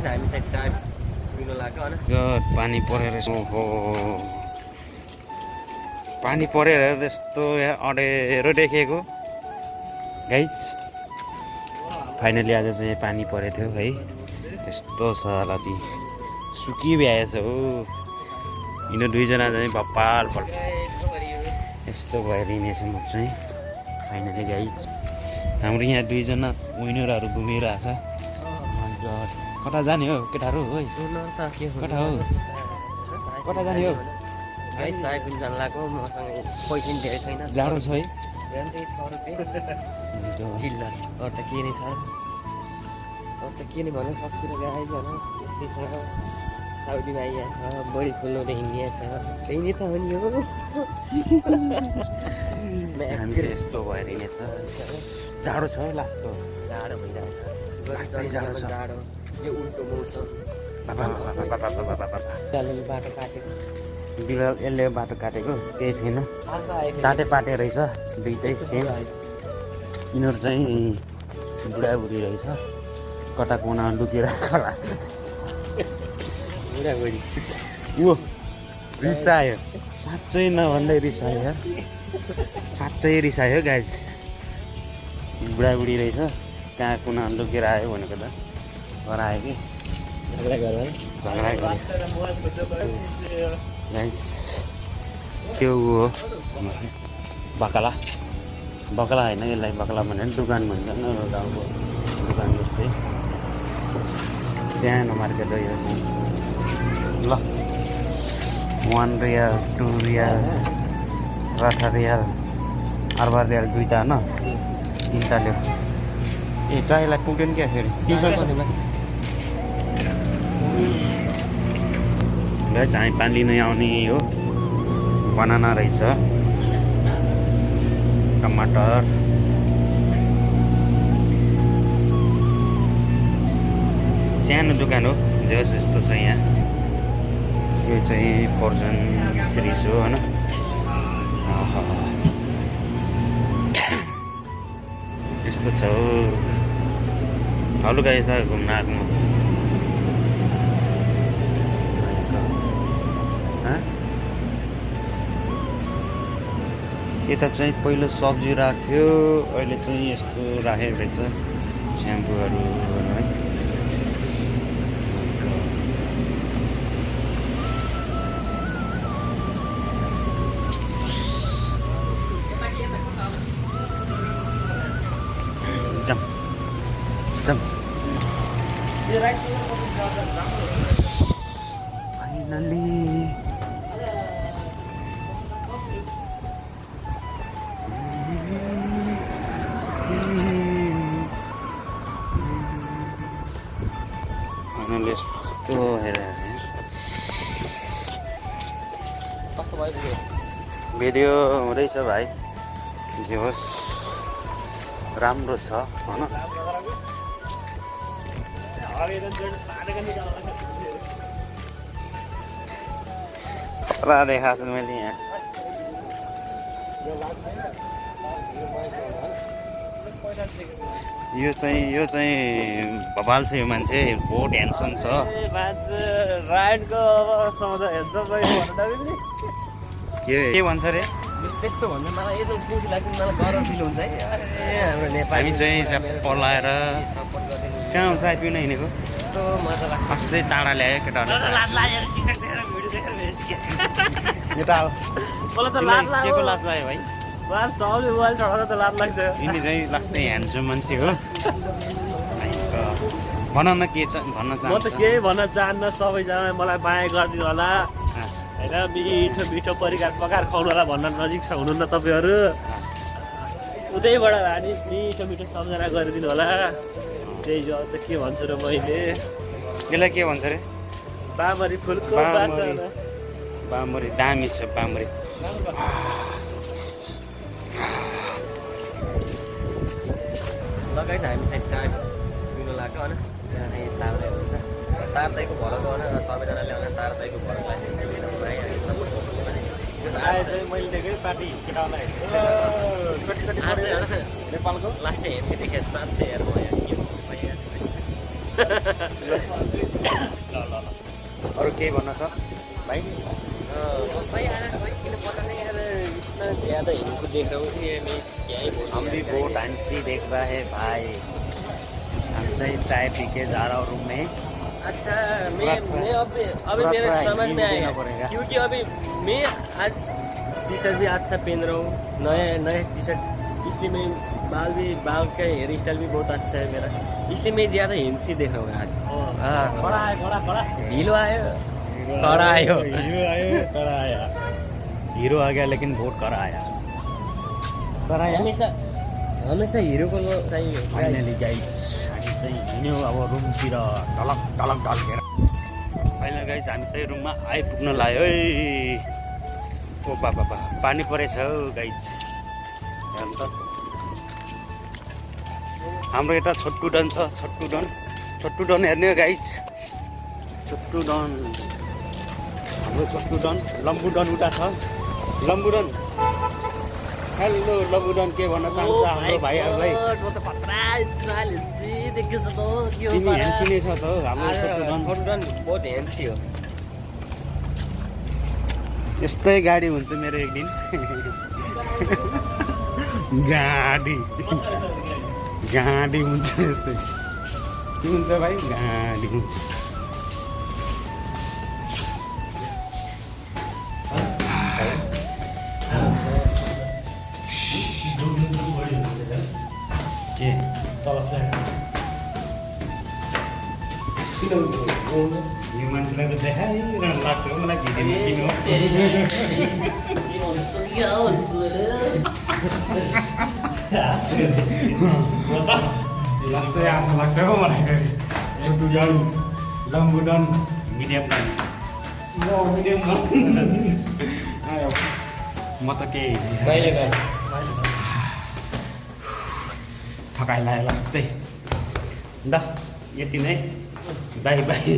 हामी चाहिँ चाय पिउन लाग्यो हैन। यो पानी परेर ओहो पानी परेर त्यस्तो अडेरो देखेको गाइस। फाइनली आज चाहिँ पानी परेको थियो है। यस्तो छ लाटी सुकी भ्याएछ हो। यिनीहरू दुईजना चाहिँ बप्पाल पर्छ यस्तो भएर हिँडेछ म चाहिँ फाइनली गाइस। हाम्रो यहाँ दुईजना विनरहरू घुमिरहेछ। कता जाने हो केटाहरू है? कता हो कता जाने हो? गाइस चाय पिउन जान लाग्यो। मसँग पैसा नि धेरै छैन। जाडो छ है? झन् त्यही 6 रुपियाँ चिल्ला। अरू त के नै छ, अरू त के नै भन्न सक्छु र गाइस हैन। यस्तै छ, साउदीमा आइया छ, बढी फुल्नुहुँदै हिँडिया छ, त्यही नै त हो नि हो। हामी यस्तो भएर हिँडेछ। जाडो छ है लास्तो जाडो भइरहेको छ। लास्तै जाडो छ। जाडो यो उल्टो मौसम। बिलाल बाटो काटेको यसले बाटो काटेको केही छैन। अर्को आयो काटे पाटे रहेछ दुइटै सेम। यिनीहरू चाहिँ बुढाबुढी रहेछ। कता कुना लुकेर होला। बुढाबुढी यो रिसायो साँच्चै नभन्दै रिसायो। साँच्चै रिसायो गाइस। बुढाबुढी रहेछ कहाँ कुना लुकेर आयो भनेको त घर आयो कि झगडा गरौँ झगडा गऱ्यो गाइस। के हो बकला बकला होइन यसलाई बकला भनेर दुकान भन्छ न गाउँको दुकान जस्तै सानो मार्केट हो यो चाहिँ। ल 1 रियाल 2 रियाल 18 रियाल 18 रियाल दुईटा होइन तिनवटा ल्याऊ। ए चायलाई पुग्दैन क्या फेरि चाय पानी नै आउने हो। बनाना रहेछ, टमाटर, सानो दोकान हो जस यस्तो छ यहाँ। यो चाहिँ फर्जन फ्रिज हो होइन। यस्तो छ हो। हलुका यसो घुम्न आएको म। यता चाहिँ पहिलो सब्जी राख्थ्यो, अहिले चाहिँ यस्तो राखेको रहेछ स्याम्पूहरू है। जम जम फाइनली यस्तो हेरेको छ। भिडियो हुँदैछ भाइ, जे होस् राम्रो छ होइन। देखा था मैले यहाँ। यो चाहिँ भवाल छ यो मान्छे, बहुत ह्यान्डसम छ। के भन्छ रे? त्यस्तो भन्नु मलाई यस्तो खुसी लाग्छ, मलाई गर्व फिल हुन्छ है। हाम्रो नेपाली हामी चाहिँ पलाएर कहाँ हुन्छ आइपिउन हिँडेको। यस्तो मजा लाग्छ। अस्ति टाढा ल्यायो केटाहरूले। के को लाज लाग्यो भाइ? यिनी चाहिँ लास्टै ह्यान्डसम मान्छे हो। भन न के भन्न चाहन्छ? म त केही भन्न चाहन्न। सबैजना मलाई माया गरिदिनु होला होइन। मिठो मिठो परिकार पकाएर खुवाउनु होला भन्न नजिक छ हुनुहुन्न तपाईँहरू। उतैबाट हामी मिठो मिठो सम्झना गरिदिनु होला। त्यही हो त के भन्छु र मैले। यसलाई के भन्छ रे? बामरी फुलको बामरी दामी छ बामरी। लगाइ हामी चाहिँ चाय पिउन लाग्यो होइन। त्यहाँ तारदाई हुन्छ, तारदाईको भरको होइन। सबैजनाले आउने तारदाईको भर क्लासिक आइहाल्यो सपोर्ट गर्नु भने। मैले देखेँ पार्टी केटालाई नेपालको लास्टै हेर्छु देखेँ 700 हेर म यहाँ के अरू केही भन्न छ भाइ किन पता नहीं यार इतना ज़्यादा हिंसी देख रहा हूँ कि मैं क्या ही बोलूं हम भी यार। बहुत डांसी देख रहा है भाई हम चाहिँ चाय पी के जा रहा हूँ रूम में अच्छा मैं अभी पूरा मेरे पूरा समझ में हिंदी आएगा देना पड़ेगा। क्योंकि अभी मैं आज टी शर्ट भी अच्छा पहन रहा हूँ नया टी शर्ट इसलिए मैं बाल का हेयर स्टाइल भी बहुत अच्छा है मेरा इसलिए मैं ज़्यादा हिंसी देख रहा हूँ आज हाँ कडा ढिलो आयो कडा आयो हीरो आयो कड़ा आया हीरो आ गया लेकिन बहुत कड़ा आया कड़ा आया हमेशा हिरोको चाहिए फाइनली गाइज हामी चाहिँ हिँड्यौँ अब रुमतिर ढलक ढलक ढल्केर फाइनल गाइज हामी चाहिँ रुममा आइपुग्न लाग्यो है ओ बाबा पानी परेछ हौ गाइज हेर्नु त हाम्रो यता छोटु डन छ छोटु डन हेर्ने हो गाइज छोटु डन हाम्रो छोटु डन लम्बु डन उता छ लम्बु डन हेलो लम्बु डन के भन्न चाहन्छ हाम्रो भाइहरूलाई तिमी ह्यान्सी नै छ त हौ हाम्रो छोटु डन बहुत हेन्सी हो यस्तै गाडी हुन्छ मेरो एक दिन गाडी हुन्छ यस्तै के हुन्छ भाइ गाडी हुन्छ के यो मान्छेलाई त देखाइरहनु लाग्छ हो मलाई भिडियोमा लास्टै आशा लाग्छ हो मलाई फेरि छोटु डन लम्बु डन मिडियम डन म मिडियम डन म त केही थकाइ लाग्यो लास्टै ल यति नै बाई बाई